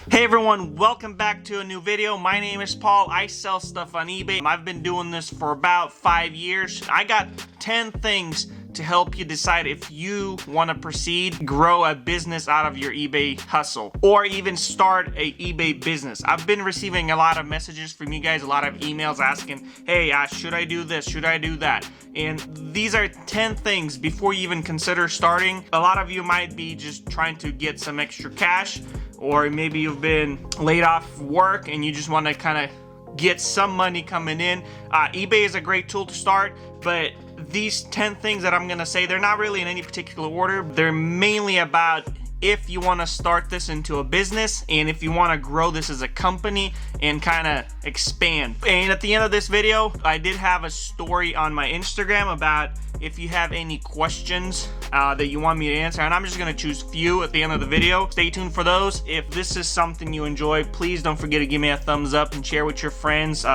Hey everyone, welcome back to a new video. My name is Paul. I sell stuff on eBay. I've been doing this for about 5 years. I got 10 things to help you decide if you want to proceed, grow a business out of your eBay hustle, or even start a eBay business. I've been receiving a lot of messages from you guys, a lot of emails asking, hey, should I do this? Should I do that? And these are 10 things before you even consider starting. A lot of you might be just trying to get some extra cash, or maybe you've been laid off work and you just want to kind of get some money coming in. eBay is a great tool to start, but these 10 things that I'm gonna say, they're not really in any particular order. They're mainly about if you want to start this into a business and if you want to grow this as a company and kind of expand. And at the end of this video, I did have a story on my Instagram about if you have any questions that you want me to answer, and I'm just gonna choose few at the end of the video. Stay tuned for those. If this is something you enjoy, please don't forget to give me a thumbs up and share with your friends,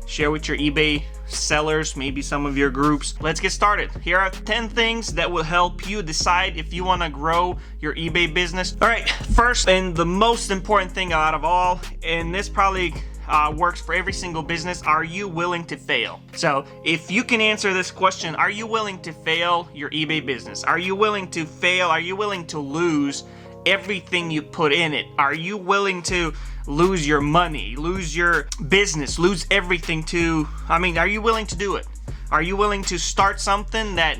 share with your eBay sellers, maybe some of your groups. Let's get started. Here are 10 things that will help you decide if you want to grow your eBay business. All right, first and the most important thing out of all, and this probably works for every single business, are you willing to fail? So if you can answer this question, are you willing to fail your eBay business? Are you willing to fail? Are you willing to lose everything you put in it? Are you willing to lose your money, lose your business, lose everything are you willing to do it? Are you willing to start something that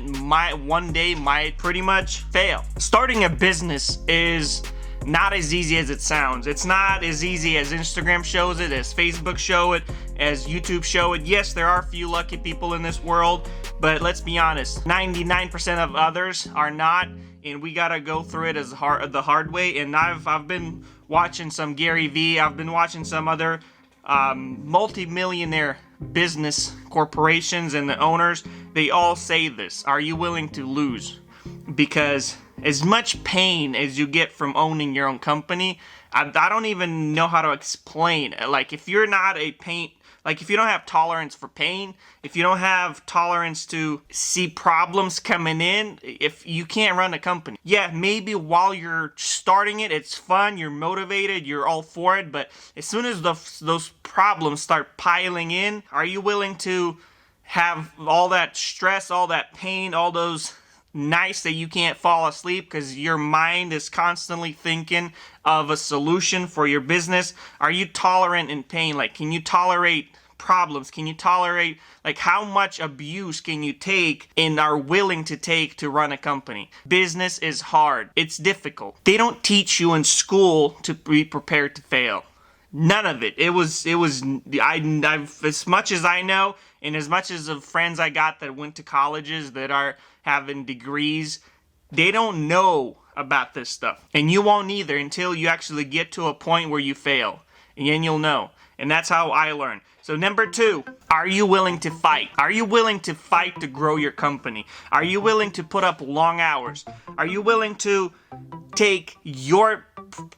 one day might pretty much fail? Starting a business is not as easy as it sounds. It's not as easy as Instagram shows it, as Facebook show it, as YouTube show it. Yes, there are a few lucky people in this world, but let's be honest, 99% of others are not, and we gotta go through it the hard way. And I've been watching some Gary Vee, I've been watching some other multi-millionaire business corporations, and the owners, they all say this: are you willing to lose? Because as much pain as you get from owning your own company, I don't even know how to explain. Like, if you're not if you don't have tolerance for pain, if you don't have tolerance to see problems coming in, if you can't run a company. Yeah, maybe while you're starting it, it's fun, you're motivated, you're all for it, but as soon as those problems start piling in, are you willing to have all that stress, all that pain, all those nights that you can't fall asleep because your mind is constantly thinking of a solution for your business? Are you tolerant in pain? Like, can you tolerate problems? Can you tolerate, how much abuse can you take and are willing to take to run a company? Business is hard. It's difficult. They don't teach you in school to be prepared to fail. None of it. I've as much as I know, and as much as of friends I got that went to colleges that are having degrees, they don't know about this stuff. And you won't either until you actually get to a point where you fail. And then you'll know. And that's how I learned. So number 2, are you willing to fight? Are you willing to fight to grow your company? Are you willing to put up long hours? Are you willing to take your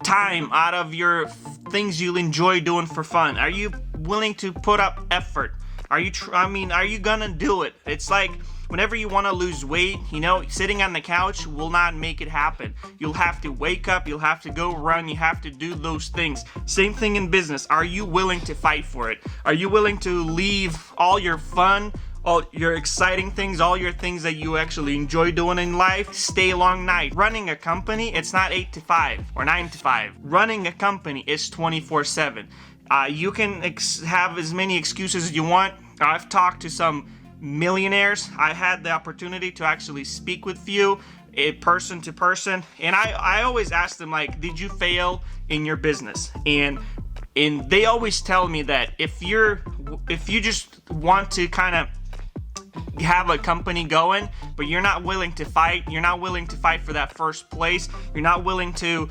time out of your things you enjoy doing for fun? Are you willing to put up effort? Are you gonna do it? It's like whenever you want to lose weight, sitting on the couch will not make it happen. You'll have to wake up, you'll have to go run, you have to do those things. Same thing in business. Are you willing to fight for it? Are you willing to leave all your fun, all your exciting things, all your things that you actually enjoy doing in life, stay long night? Running a company, it's not 8 to 5 or 9 to 5. Running a company is 24/7. You can have as many excuses as you want. I've talked to some millionaires. I had the opportunity to actually speak with few, person to person, and I always ask them, did you fail in your business? And they always tell me that if you just want to kind of have a company going, but you're not willing to fight, you're not willing to fight for that first place, you're not willing to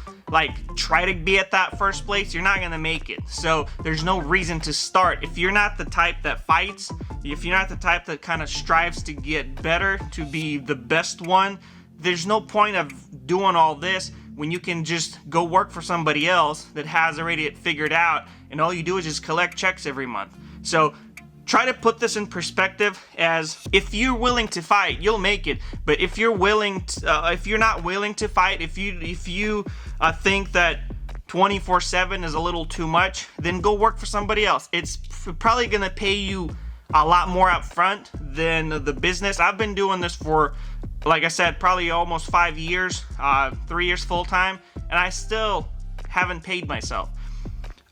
try to be at that first place, you're not gonna make it. So there's no reason to start. If you're not the type that fights, if you're not the type that kind of strives to get better, to be the best one, there's no point of doing all this when you can just go work for somebody else that has already it figured out, and all you do is just collect checks every month. So try to put this in perspective as if you're willing to fight, you'll make it. But if you're not willing to fight, if you think that 24/7 is a little too much, then go work for somebody else. It's probably gonna pay you a lot more up front than the business. I've been doing this for, like I said, probably almost 5 years, 3 years full time, and I still haven't paid myself.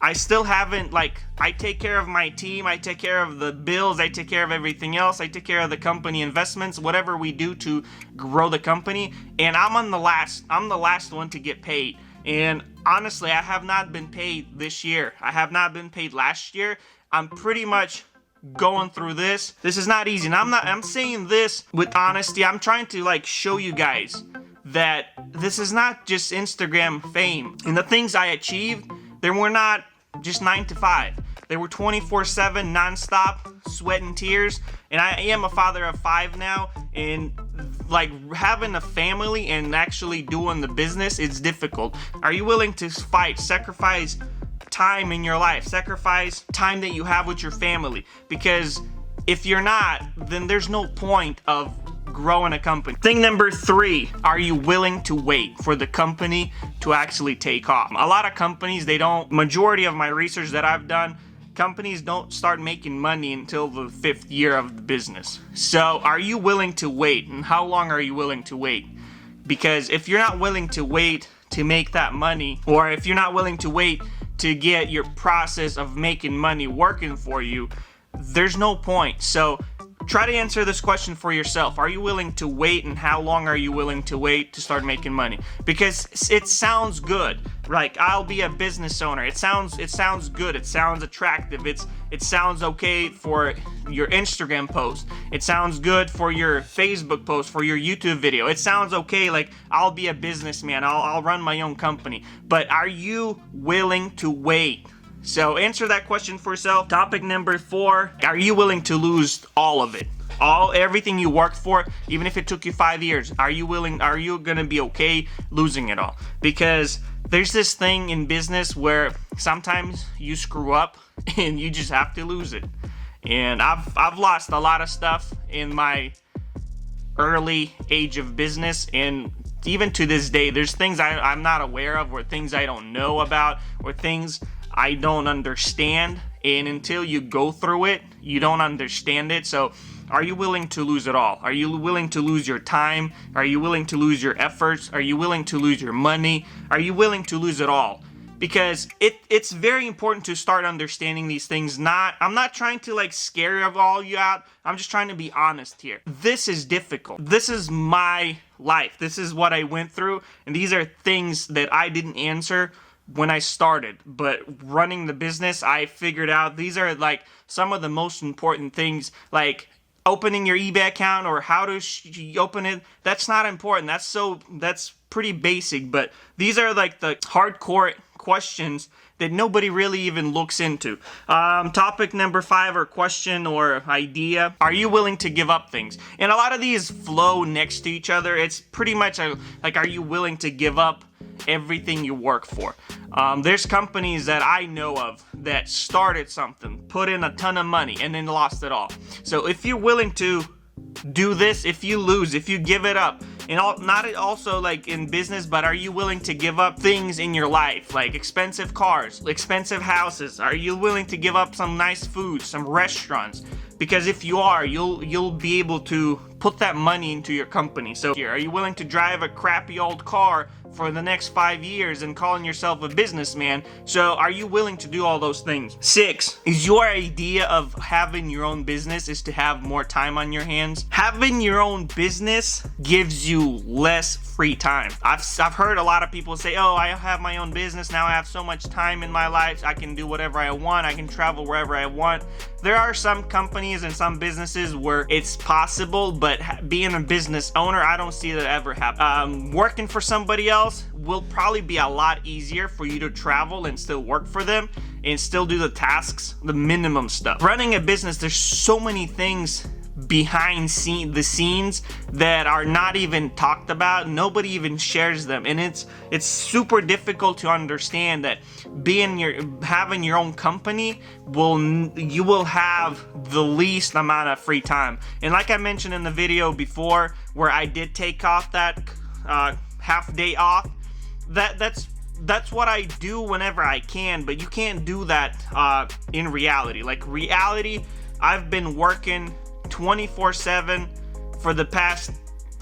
I still haven't, like, I take care of my team, I take care of the bills, I take care of everything else, I take care of the company investments, whatever we do to grow the company, and I'm the last one to get paid. And honestly, I have not been paid this year. I have not been paid last year. I'm pretty much going through this. This is not easy. And I'm saying this with honesty. I'm trying to like show you guys that this is not just Instagram fame. And the things I achieved, they were not just 9 to 5. They were 24/7, nonstop, sweat and tears. And I am a father of 5 now, and like having a family and actually doing the business, it's difficult. Are you willing to fight, sacrifice time in your life, sacrifice time that you have with your family? Because if you're not, then there's no point of growing a company. Thing number 3, are you willing to wait for the company to actually take off? A lot of companies, majority of my research that I've done, companies don't start making money until the 5th year of the business. So are you willing to wait, and how long are you willing to wait? Because if you're not willing to wait to make that money, or if you're not willing to wait to get your process of making money working for you, there's no point. So try to answer this question for yourself. Are you willing to wait, and how long are you willing to wait to start making money? Because it sounds good. Like, I'll be a business owner. It sounds good. It sounds attractive. It sounds okay for your Instagram post. It sounds good for your Facebook post, for your YouTube video. It sounds okay, like I'll be a businessman. I'll run my own company. But are you willing to wait? So answer that question for yourself. Topic number 4, are you willing to lose all of it? Everything you worked for, even if it took you 5 years, are you gonna be okay losing it all? Because there's this thing in business where sometimes you screw up and you just have to lose it. And I've lost a lot of stuff in my early age of business, and even to this day, there's things I'm not aware of, or things I don't know about, or things I don't understand, and until you go through it, you don't understand it. So are you willing to lose it all? Are you willing to lose your time? Are you willing to lose your efforts? Are you willing to lose your money? Are you willing to lose it all? Because it's very important to start understanding these things. I'm not trying to like scare all you out. I'm just trying to be honest here. This is difficult. This is my life. This is what I went through, and these are things that I didn't answer when I started, but running the business, I figured out these are like some of the most important things, like opening your eBay account or how to open it. That's not important. That's pretty basic, but these are like the hardcore questions that nobody really even looks into. Topic number 5, or question or idea, are you willing to give up things? And a lot of these flow next to each other. It's pretty much like, are you willing to give up everything you work for? There's companies that I know of that started something, put in a ton of money, and then lost it all. So if you're willing to do this, if you lose, if you give it up, and not also like in business, but are you willing to give up things in your life, like expensive cars, expensive houses? Are you willing to give up some nice food, some restaurants? Because if you are, you'll be able to put that money into your company. So here, are you willing to drive a crappy old car for the next 5 years and calling yourself a businessman? So are you willing to do all those things? 6, is your idea of having your own business is to have more time on your hands? Having your own business gives you less free time. I've heard a lot of people say, oh, I have my own business, now I have so much time in my life, I can do whatever I want, I can travel wherever I want. There are some companies and some businesses where it's possible, but being a business owner, I don't see that ever happen. Working for somebody else will probably be a lot easier for you to travel and still work for them and still do the tasks, the minimum stuff. Running a business, there's so many things behind the scenes that are not even talked about. Nobody even shares them, and it's super difficult to understand that having your own company you will have the least amount of free time. And like I mentioned in the video before, where I did take off that half day off, that's that's what I do whenever I can, but you can't do that in reality. Like reality, I've been working 24/7 for the past,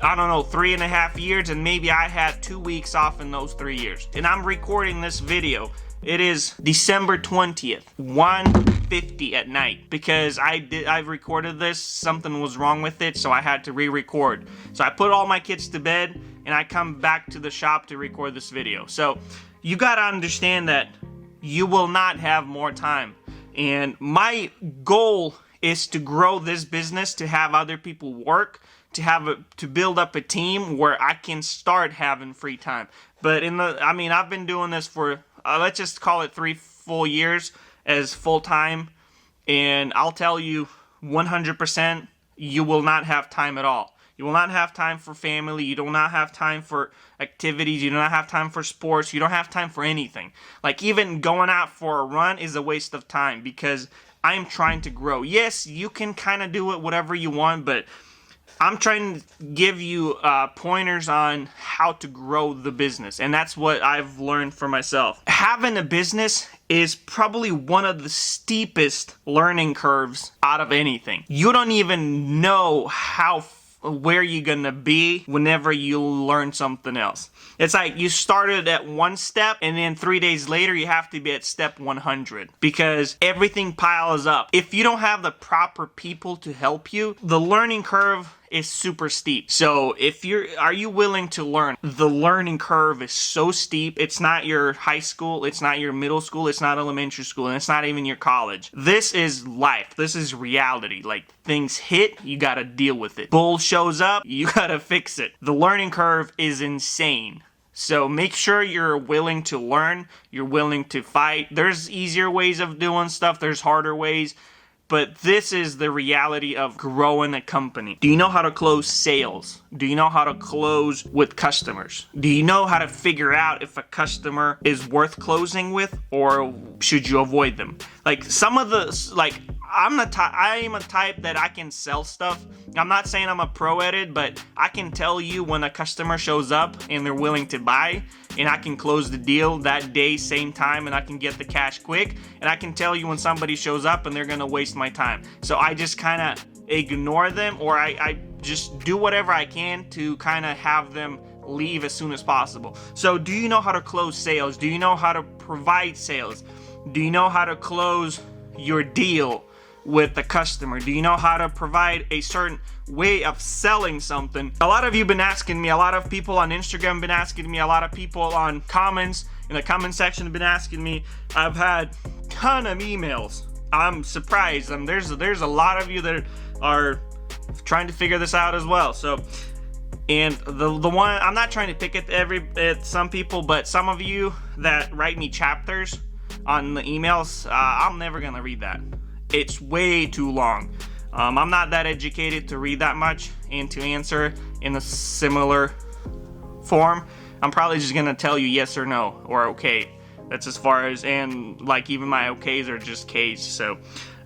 I don't know, 3.5 years, and maybe I had 2 weeks off in those 3 years. And I'm recording this video. It is December 20th, 1:50 at night, because I recorded this, something was wrong with it, so I had to re-record. So I put all my kids to bed, and I come back to the shop to record this video. So you gotta understand that you will not have more time. And my goal is to grow this business, to have other people work, to build up a team where I can start having free time. But I've been doing this for let's just call it 3 full years as full time, and I'll tell you 100% you will not have time at all. You will not have time for family. You do not have time for activities. You do not have time for sports. You don't have time for anything. Like even going out for a run is a waste of time because I'm trying to grow. Yes, you can kind of do it whatever you want, but I'm trying to give you pointers on how to grow the business, and that's what I've learned for myself. Having a business is probably one of the steepest learning curves out of anything. You don't even know where you're gonna be whenever you learn something else. It's like you started at one step and then 3 days later you have to be at step 100 because everything piles up. If you don't have the proper people to help you, the learning curve is super steep. So are you willing to learn? The learning curve is so steep. It's not your high school, it's not your middle school, it's not elementary school, and it's not even your college. This is life. This is reality. Like things hit, you gotta deal with it. Bull shows up, you gotta fix it. The learning curve is insane. So make sure you're willing to learn, you're willing to fight. There's easier ways of doing stuff, there's harder ways. But this is the reality of growing a company. Do you know how to close sales? Do you know how to close with customers? Do you know how to figure out if a customer is worth closing with or should you avoid them? Like some of I am a type that I can sell stuff. I'm not saying I'm a pro at it, but I can tell you when a customer shows up and they're willing to buy, and I can close the deal that day, same time, and I can get the cash quick. And I can tell you when somebody shows up and they're gonna waste my time. So I just kind of ignore them, or I just do whatever I can to kind of have them leave as soon as possible. So do you know how to close sales? Do you know how to provide sales? Do you know how to close your deal with the customer? Do you know how to provide a certain way of selling something? A lot of you have been asking me, a lot of people on Instagram have been asking me, a lot of people on comments in the comment section have been asking me. I've had a ton of emails. I'm surprised. There's a lot of you that are trying to figure this out as well. So, and the one, I'm not trying to pick at some people, but some of you that write me chapters on the emails, I'm never gonna read that. It's way too long. I'm not that educated to read that much and to answer in a similar form. I'm probably just gonna tell you yes or no or okay. That's as far as, and like even my okays are just K's. So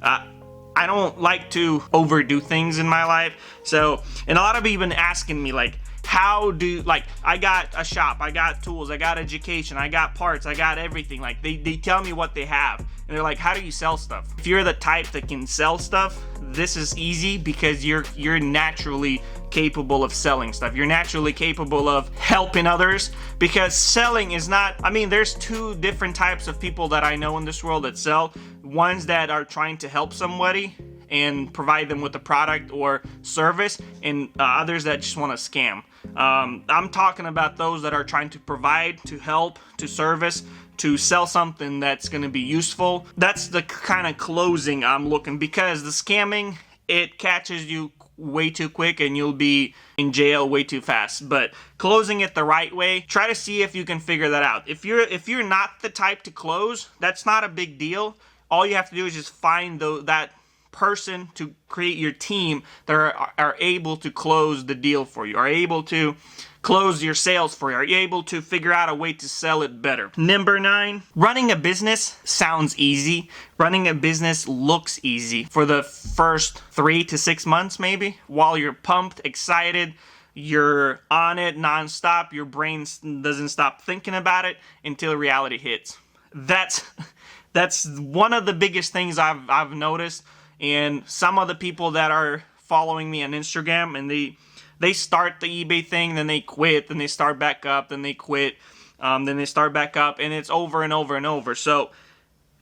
I don't like to overdo things in my life. So, and a lot of people have been asking me like, I got a shop, I got tools, I got education, I got parts, I got everything. Like they tell me what they have. And they're like, how do you sell stuff? If you're the type that can sell stuff, this is easy because you're naturally capable of selling stuff. You're naturally capable of helping others, because selling is not, there's two different types of people that I know in this world that sell. Ones that are trying to help somebody and provide them with a product or service, and others that just want to scam. I'm talking about those that are trying to provide, to help, to service, to sell something that's going to be useful. That's the kind of closing I'm looking, because the scamming, it catches you way too quick and you'll be in jail way too fast. But closing it the right way, try to see if you can figure that out. If you're not the type to close, that's not a big deal. All you have to do is just find that person to create your team that are able to close the deal for you, are able to close your sales for you, are able to figure out a way to sell it better. Number 9, running a business sounds easy. Running a business looks easy for the first 3 to 6 months maybe, while you're pumped, excited, You're on it nonstop. Your brain doesn't stop thinking about it until reality hits. That's one of the biggest things I've noticed. And some of the people that are following me on Instagram, and they start the eBay thing, then they quit, then they start back up, then they quit, then they start back up, and it's over and over and over. So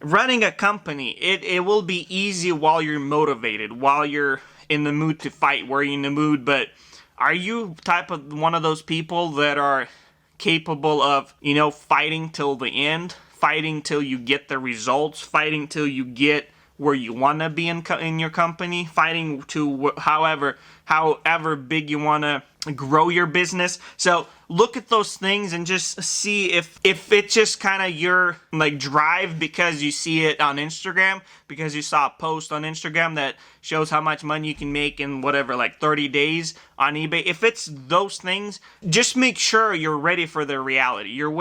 running a company, it will be easy while you're motivated, while you're in the mood to fight, where you're in the mood. But are you one of those people that are capable of, fighting till the end, fighting till you get the results, fighting till you get where you want to be in your company, fighting to however big you want to grow your business? So look at those things and just see if it's just kind of your drive because you see it on Instagram, because you saw a post on Instagram that shows how much money you can make in 30 days on eBay. If it's those things, just make sure you're ready for the reality. You're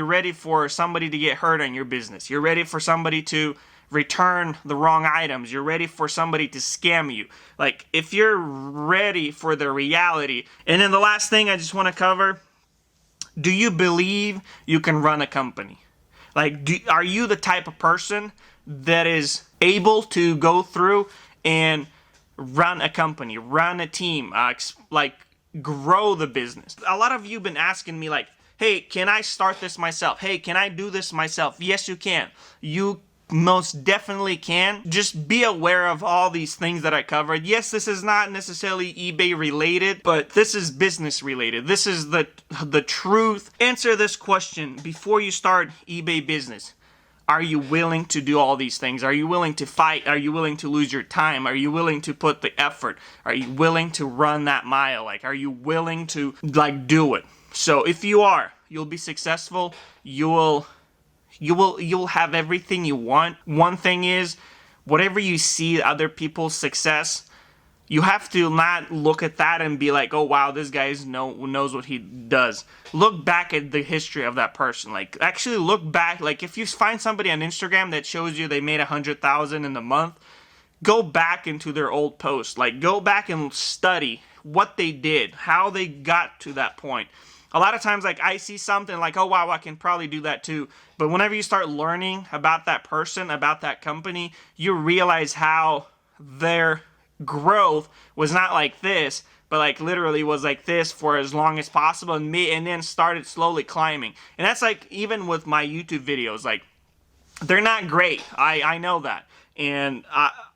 ready for somebody to get hurt on your business. You're ready for somebody to return the wrong items. You're ready for somebody to scam you. If you're ready for the reality. And then the last thing I just want to cover, do you believe you can run a company? Are you the type of person that is able to go through and run a company, run a team, grow the business? A lot of you have been asking me hey, can I start this myself? Hey, can I do this myself? Yes, you can. You most definitely can. Just be aware of all these things that I covered. Yes, this is not necessarily eBay related, but this is business related. This is the truth. Answer this question before you start eBay business. Are you willing to do all these things? Are you willing to fight? Are you willing to lose your time? Are you willing to put the effort? Are you willing to run that mile? Are you willing to do it? So if you are, you'll be successful. You'll have everything you want. One thing is, whatever you see other people's success, you have to not look at that and be like, oh wow, this guy knows what he does. Look back at the history of that person. Actually look back. If you find somebody on Instagram that shows you they made $100,000 in a month, go back into their old posts. Go back and study what they did, how they got to that point. A lot of times, I see something oh wow, I can probably do that too. But whenever you start learning about that person, about that company, you realize how their growth was not like this, but literally was like this for as long as possible, and then started slowly climbing. And that's even with my YouTube videos, they're not great. I know that. And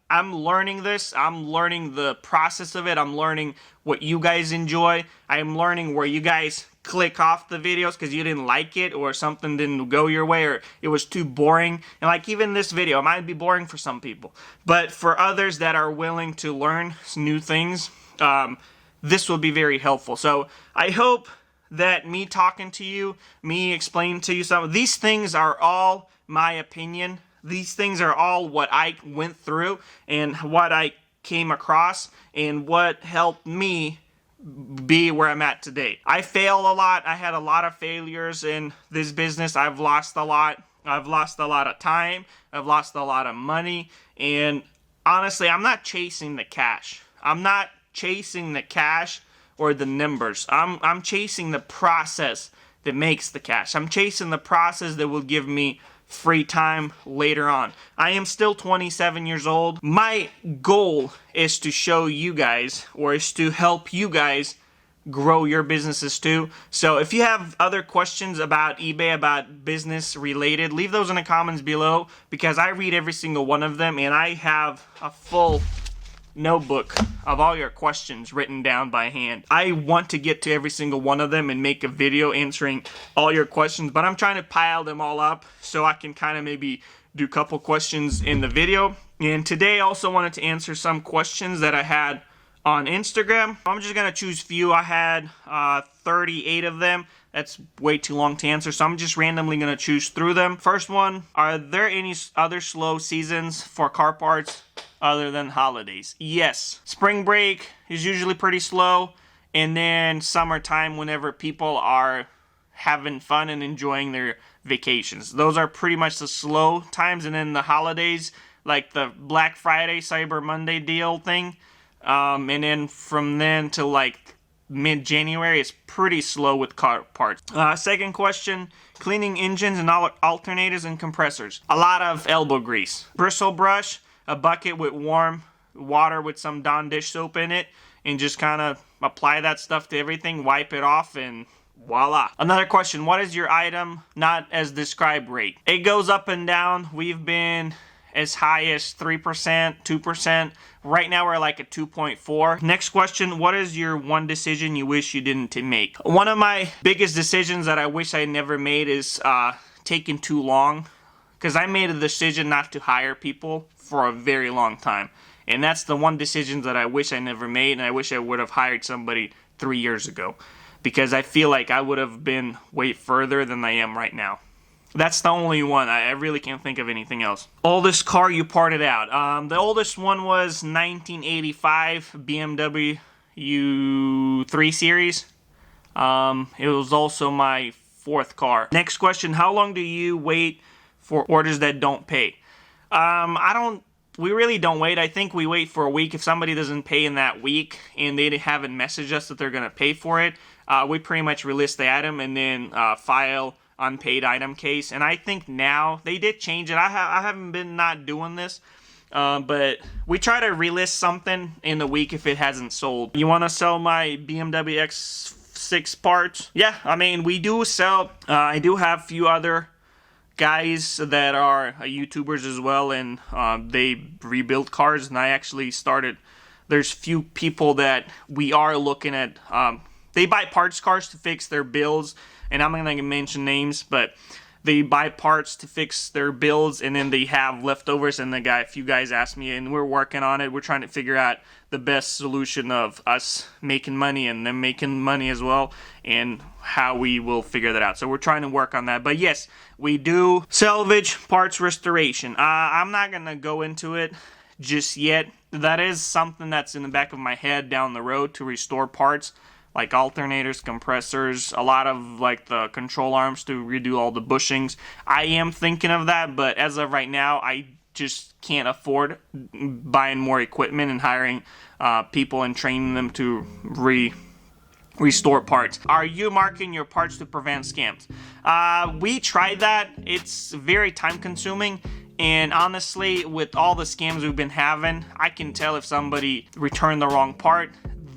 I'm learning this. I'm learning the process of it. I'm learning what you guys enjoy. I'm learning where you guys click off the videos because you didn't like it, or something didn't go your way, or it was too boring. And even this video, it might be boring for some people, but for others that are willing to learn new things, this will be very helpful. So I hope that me talking to you, me explaining to you some of these things are all my opinion. These things are all what I went through and what I came across and what helped me be where I'm at today. I failed a lot. I had a lot of failures in this business. I've lost a lot. I've lost a lot of time. I've lost a lot of money. And honestly, I'm not chasing the cash. I'm not chasing the cash or the numbers. I'm chasing the process that makes the cash. I'm chasing the process that will give me free time later on. I am still 27 years old. My goal is to show you guys, or is to help you guys grow your businesses too. So if you have other questions about eBay, about business related, leave those in the comments below, because I read every single one of them, and I have a full notebook of all your questions written down by hand. I want to get to every single one of them and make a video answering all your questions, but I'm trying to pile them all up so I can kind of maybe do a couple questions in the video. And today I also wanted to answer some questions that I had on Instagram. I'm just gonna choose few. I had 38 of them. That's way too long to answer, so I'm just randomly gonna choose through them. First one: are there any other slow seasons for car parts other than holidays? Yes. Spring break is usually pretty slow, and then summertime, whenever people are having fun and enjoying their vacations. Those are pretty much the slow times, and then the holidays, like the Black Friday, Cyber Monday deal thing, and then from then to mid-January, it's pretty slow with car parts. Second question, cleaning engines and alternators and compressors. A lot of elbow grease. Bristle brush, a bucket with warm water with some Dawn dish soap in it, and just kind of apply that stuff to everything, wipe it off, and voila. Another question, what is your item not as described rate? It goes up and down. We've been as high as 3%, 2%. Right now we're like at 2.4. Next question, what is your one decision you wish you didn't make? One of my biggest decisions that I wish I never made is taking too long, because I made a decision not to hire people for a very long time. And that's the one decision that I wish I never made, and I wish I would have hired somebody 3 years ago, because I feel like I would have been way further than I am right now. That's the only one. I really can't think of anything else. Oldest car you parted out. The oldest one was 1985 BMW U3 Series. It was also my fourth car. Next question, how long do you wait for orders that don't pay? We really don't wait. I think we wait for a week. If somebody doesn't pay in that week and they haven't messaged us that they're going to pay for it, we pretty much relist the item and then file unpaid item case. And I think now they did change it. I haven't been not doing this, but we try to relist something in the week if it hasn't sold. You want to sell my BMW X6 parts? Yeah, I mean, we do sell. I do have a few other guys that are YouTubers as well, and they rebuild cars, and I actually started. There's few people that we are looking at. They buy parts cars to fix their builds, and I'm not going to mention names, but they buy parts to fix their builds, and then they have leftovers, and a few guys asked me, and we're working on it. We're trying to figure out the best solution of us making money and them making money as well, and how we will figure that out. So we're trying to work on that. But yes, we do salvage parts restoration. I'm not going to go into it just yet. That is something that's in the back of my head down the road, to restore parts like alternators, compressors, a lot of like the control arms, to redo all the bushings. I am thinking of that, but as of right now, I just can't afford buying more equipment and hiring people and training them to restore parts. Are you marking your parts to prevent scams? We tried that. It's very time consuming, and honestly, with all the scams we've been having, I can tell if somebody returned the wrong part.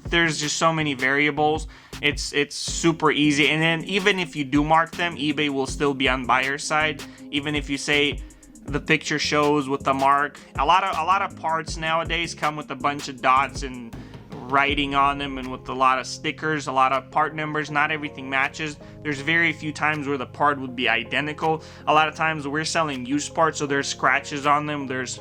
There's just so many variables. It's super easy, and then even if you do mark them, eBay will still be on buyer's side. Even if you say the picture shows with the mark, a lot of parts nowadays come with a bunch of dots and writing on them, and with a lot of stickers, a lot of part numbers. Not everything matches. There's very few times where the part would be identical. A lot of times we're selling used parts, so there's scratches on them. There's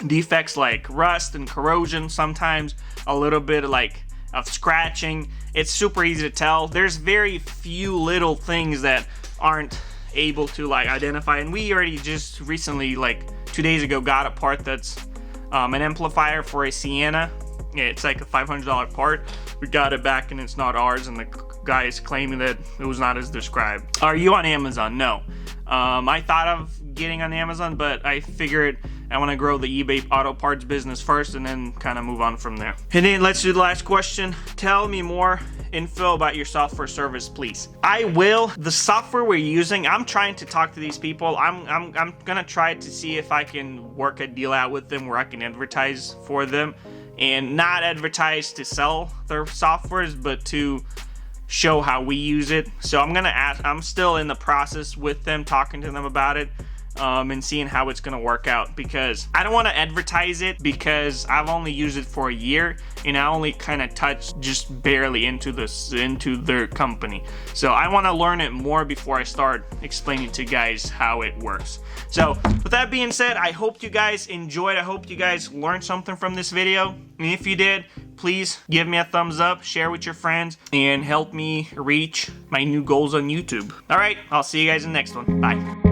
defects like rust and corrosion, sometimes a little bit of scratching. It's super easy to tell. There's very few little things that aren't able to identify, and we already just recently, 2 days ago, got a part that's an amplifier for a Sienna. It's like a $500 part. We got it back and it's not ours, and the guy is claiming that it was not as described. Are you on Amazon? No. I thought of getting on Amazon, but I figured I want to grow the eBay auto parts business first and then kind of move on from there. And then let's do the last question. Tell me more info about your software service, please. I will. The software we're using, I'm trying to talk to these people. I'm gonna try to see if I can work a deal out with them where I can advertise for them, and not advertise to sell their softwares, but to show how we use it. So I'm still in the process with them, talking to them about it, and seeing how it's gonna work out, because I don't want to advertise it, because I've only used it for a year and I only kind of touched just barely into their company. So I want to learn it more before I start explaining to you guys how it works. So with that being said, I hope you guys enjoyed. I hope you guys learned something from this video, and if you did, please give me a thumbs up, share with your friends, and help me reach my new goals on YouTube. All right, I'll see you guys in the next one. Bye.